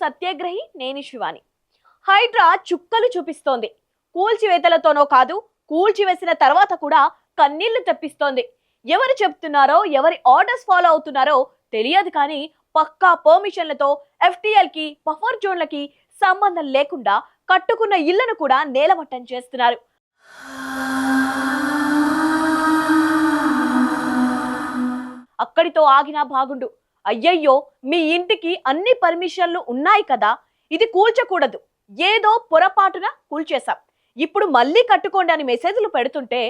సత్యాగ్రహి నేని శివాని. హైడ్రా చుక్కలు చూపిస్తోంది. కూల్చివేతలతోనో కాదు, కూల్చివేసిన తర్వాత కూడా కన్నీళ్లు తెప్పిస్తోంది. ఎవరు చెప్తున్నారో, ఎవరి ఆర్డర్స్ ఫాలో అవుతున్నారో తెలియదు కానీ పక్కా పర్మిషన్లతో FTL కి, బఫర్ జోన్లకి సంబంధం లేకుండా కట్టుకున్న ఇళ్లను కూడా నేలమట్టం చేస్తున్నారు. అక్కడితో ఆగినా బాగుండు. అయ్యయ్యో, మీ ఇంటికి అన్ని పర్మిషన్లు ఉన్నాయి కదా, ఇది కూల్చకూడదు, ఏదో పొరపాటున కూల్చేశాం, ఇప్పుడు మళ్ళీ కట్టుకోండి అని మెసేజ్లు పెడుతుంటే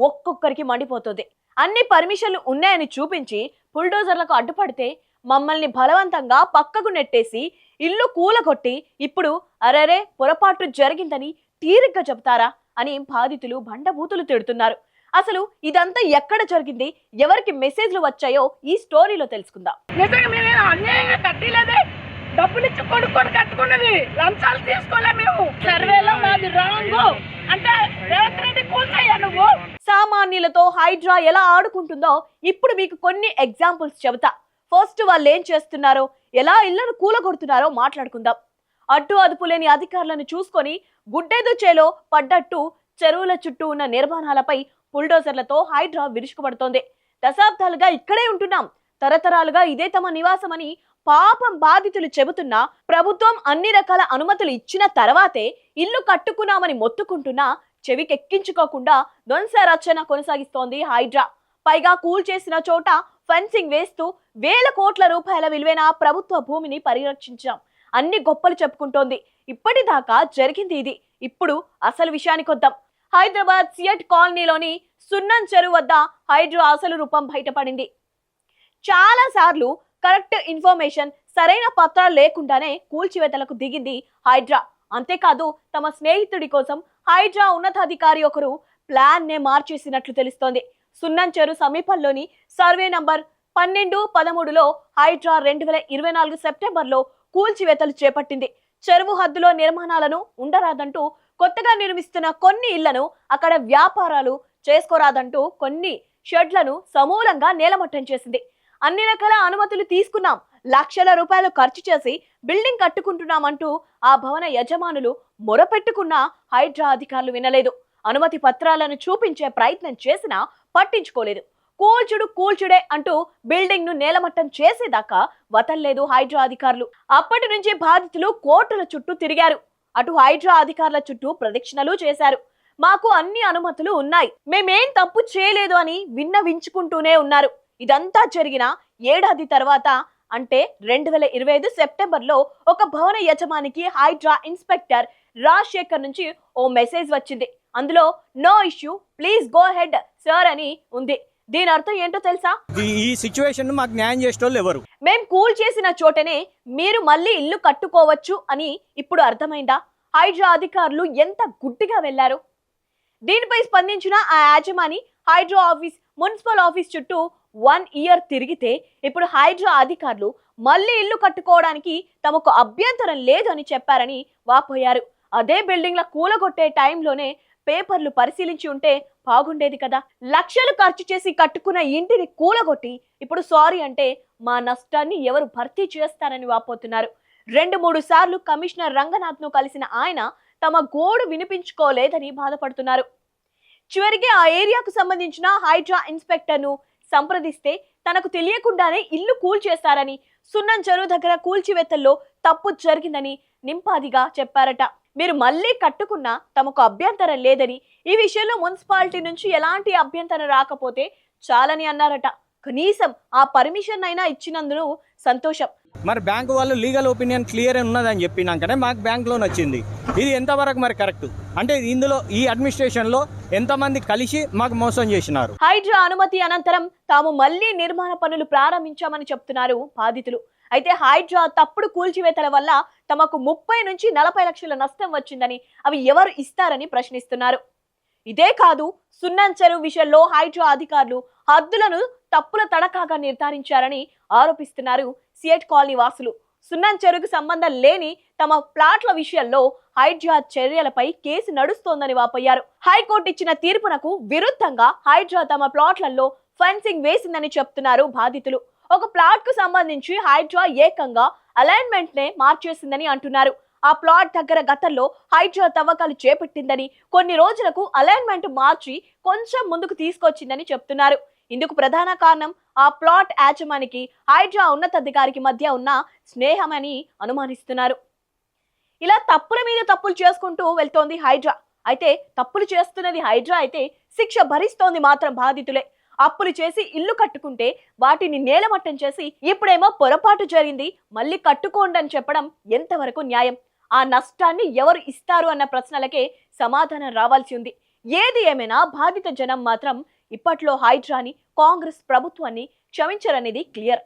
ఒక్కొక్కరికి మండిపోతుంది. అన్ని పర్మిషన్లు ఉన్నాయని చూపించి బుల్డోజర్లకు అడ్డుపడితే మమ్మల్ని బలవంతంగా పక్కకు నెట్టేసి ఇల్లు కూలగొట్టి ఇప్పుడు అరెరే పొరపాటు జరిగిందని తీరిగ్గా చెబుతారా అని బాధితులు బండబూతులు తిడుతున్నారు. అసలు ఇదంతా ఎక్కడ జరిగింది, ఎవరికి మెసేజ్లు వచ్చాయో ఈ స్టోరీలో తెలుసుకుందాం. డబ్బులిచ్చి కొనుక్కొని కట్టుకున్నది, లంచాలు తీసుకోలే మేము. సర్వేలో మాది రాంగ్ అంటే రేవంత్ రెడ్డి కూల్చయ్యా నువ్వు. సామాన్యులతో హైడ్రా ఎలా ఆడుకుంటుందో ఇప్పుడు మీకు కొన్ని ఎగ్జాంపుల్స్ చెబుతా. ఫస్ట్ వాళ్ళు ఏం చేస్తున్నారో, ఎలా ఇళ్లను కూలగొడుతున్నారో మాట్లాడుకుందాం. అడ్డు అదుపు లేని అధికారులను చూసుకొని గుడ్డెదు చేలో పడ్డట్టు చెరువుల చుట్టూ ఉన్న నిర్మాణాలపై బుల్డోజర్లతో హైడ్రా విరుచుకుపడుతోంది. దశాబ్దాలుగా ఇక్కడే ఉంటున్నాం, తరతరాలుగా ఇదే తమ నివాసమని పాపం బాధితులు చెబుతున్నా ప్రభుత్వం అన్ని రకాల అనుమతులు ఇచ్చిన తర్వాతే ఇల్లు కట్టుకున్నామని మొత్తుకుంటున్నా చెవికెక్కించుకోకుండా ధ్వంస రచన కొనసాగిస్తోంది హైడ్రా. పైగా కూల్చేసిన చోట ఫెన్సింగ్ వేస్తూ వేల కోట్ల రూపాయల విలువైన ప్రభుత్వ భూమిని పరిరక్షించాం అన్ని గొప్పలు చెప్పుకుంటోంది. ఇప్పటిదాకా జరిగింది ఇది. ఇప్పుడు అసలు విషయానికి వద్దాం. హైదరాబాద్ సియట్ కాలనీలోని సున్నం చెరువు వద్ద హైడ్రా అసలు రూపం బయటపడింది. చాలా సార్లు కరెక్ట్ ఇన్ఫర్మేషన్, సరైన పత్రాలు లేకుండానే కూల్చివేతలకు దిగింది హైడ్రా. అంతేకాదు తమ స్నేహితుడి కోసం హైడ్రా ఉన్నతాధికారి ఒకరు ప్లాన్ నే మార్చేసినట్లు తెలుస్తోంది. సున్నం చెరువు సమీపంలోని సర్వే నంబర్ 12-13లో హైడ్రా 2024 సెప్టెంబర్లో కూల్చివేతలు చేపట్టింది. చెరువు హద్దులో నిర్మాణాలను ఉండరాదంటూ, కొత్తగా నిర్మిస్తున్న కొన్ని ఇళ్లను అక్కడ వ్యాపారాలు చేసుకోరాదంటూ కొన్ని షెడ్లను సమూలంగా నేలమట్టం చేసింది. అన్ని రకాల అనుమతులు తీసుకున్నాం, లక్షల రూపాయలు ఖర్చు చేసి బిల్డింగ్ కట్టుకుంటున్నామంటూ ఆ భవన యజమానులు మొరపెట్టుకున్నా హైడ్రా అధికారులు వినలేదు. అనుమతి పత్రాలను చూపించే ప్రయత్నం చేసినా పట్టించుకోలేదు. కూల్చుడే అంటూ బిల్డింగ్ ను నేలమట్టం చేసేదాకా వదల్లేదు హైడ్రా అధికారులు. అప్పటి నుంచి బాధితులు కోర్టుల చుట్టూ తిరిగారు, అటు హైడ్రా అధికారుల చుట్టూ ప్రదక్షిణలు చేశారు. మాకు అన్ని అనుమతులు ఉన్నాయి, మేమేం తప్పు చేయలేదు అని విన్నవించుకుంటూనే ఉన్నారు. ఇదంతా జరిగిన ఏడాది తర్వాత అంటే 2025 సెప్టెంబర్లో ఒక భవన యజమానికి హైడ్రా ఇన్స్పెక్టర్ రాజశేఖర్ నుంచి ఓ మెసేజ్ వచ్చింది. అందులో no issue, please go ahead sir అని ఉంది. దీని అర్థం ఏంటో తెలుసా? ఈ సిచ్యువేషన్ మాకు న్యాయం చేసేటోళ్ళు ఎవరు? మేం కూల్ చేసిన చోటనే మీరు మళ్ళీ ఇల్లు కట్టుకోవచ్చు అని ఇప్పుడు అర్థమైందా? హైడ్రా అధికారులు ఎంత గుడ్డిగా వెళ్లారు. దీనిపై స్పందించిన ఆ యాజమాని హైడ్రా ఆఫీస్, మున్సిపల్ ఆఫీస్ చుట్టూ 1 ఇయర్ తిరిగితే ఇప్పుడు హైడ్రా అధికారులు మళ్ళీ ఇల్లు కట్టుకోవడానికి తమకు అభ్యంతరం లేదు అని చెప్పారని వాపోయారు. అదే బిల్డింగ్ల కూలగొట్టే టైంలోనే పేపర్లు పరిశీలించి ఉంటే బాగుండేది కదా. లక్షలు ఖర్చు చేసి కట్టుకున్న ఇంటిని కూలగొట్టి ఇప్పుడు సారీ అంటే మా నష్టాన్ని ఎవరు భర్తీ చేస్తారని వాపోతున్నారు. 2-3 సార్లు కమిషనర్ రంగనాథ్ ను కలిసిన ఆయన తమ గోడు వినిపించుకోలేదని బాధపడుతున్నారు. చివరికి ఆ ఏరియాకు సంబంధించిన హైడ్రా ఇన్స్పెక్టర్ ను సంప్రదిస్తే తనకు తెలియకుండానే ఇల్లు కూల్చేశారని, సున్నం చెరువు దగ్గర కూల్చివేతల్లో తప్పు జరిగిందని నింపాదిగా చెప్పారట. మీరు మళ్ళీ కట్టుకున్నా తమకు అభ్యంతరం లేదని, ఈ విషయంలో మున్సిపాలిటీ నుంచి ఎలాంటి అభ్యంతరం రాకపోతే చాలని అన్నారట. కనీసం ఆ పర్మిషన్ అయినా ఇచ్చినందుకు సంతోషం. మరి బ్యాంకు వాళ్ళు లీగల్ ఒపీనియన్ క్లియర్ ఉన్నదని చెప్పినాకనే మాకు బ్యాంక్ లోన్ వచ్చింది. ఇది ఎంతవరకు మరి కరెక్ట్? అంటే ఇందులో ఈ అడ్మినిస్ట్రేషన్ లో ఎంతమంది కలిసి మాకు మోసం చేసినారు. హైడ్రా అనుమతి అనంతరం తాము మళ్లీ నిర్మాణ పనులు ప్రారంభించామని చెప్తున్నారు బాధితులు. అయితే హైడ్రా తప్పుడు కూల్చివేతల వల్ల తమకు 30 నుంచి 40 లక్షల నష్టం వచ్చిందని, అవి ఎవరు ఇస్తారని ప్రశ్నిస్తున్నారు. ఇదే కాదు, సున్నం చెరువు విషయంలో హైడ్రా అధికారులు హద్దులను తప్పుల తడకాగా నిర్ధారించారని ఆరోపిస్తున్నారు సియట్ కాలనీ వాసులు. సున్నం చెరువుకు సంబంధం లేని తమ ప్లాట్ల విషయంలో హైడ్రా చర్యలపై కేసు నడుస్తోందని వాపోయారు. హైకోర్టు ఇచ్చిన తీర్పునకు విరుద్ధంగా హైడ్రా తమ ప్లాట్లలో ఫెన్సింగ్ వేసిందని చెప్తున్నారు బాధితులు. ఒక ప్లాట్ కు సంబంధించి హైడ్రా ఏకంగా అలైన్మెంట్ నే మార్చేసిందని అంటున్నారు. ఆ ప్లాట్ దగ్గర గతంలో హైడ్రా తవ్వకాలు చేపట్టిందని, కొన్ని రోజులకు అలైన్మెంట్ మార్చి కొంచెం ముందుకు తీసుకొచ్చిందని చెప్తున్నారు. ఇందుకు ప్రధాన కారణం ఆ ప్లాట్ యాజమానికి హైడ్రా ఉన్నతాధికారికి మధ్య ఉన్న స్నేహమని అనుమానిస్తున్నారు. ఇలా తప్పుల మీద తప్పులు చేసుకుంటూ వెళ్తోంది హైడ్రా. అయితే తప్పులు చేస్తున్నది హైడ్రా అయితే శిక్ష భరిస్తోంది మాత్రం బాధితులే. అప్పులు చేసి ఇల్లు కట్టుకుంటే వాటిని నేలమట్టం చేసి ఇప్పుడేమో పొరపాటు జరిగింది మళ్ళీ కట్టుకోండి అని చెప్పడం ఎంతవరకు న్యాయం? ఆ నష్టాన్ని ఎవరు ఇస్తారు అన్న ప్రశ్నలకే సమాధానం రావాల్సి ఉంది. ఏది ఏమైనా బాధిత జనం మాత్రం ఇప్పట్లో హైడ్రాని, కాంగ్రెస్ ప్రభుత్వాన్ని క్షమించరనేది క్లియర్.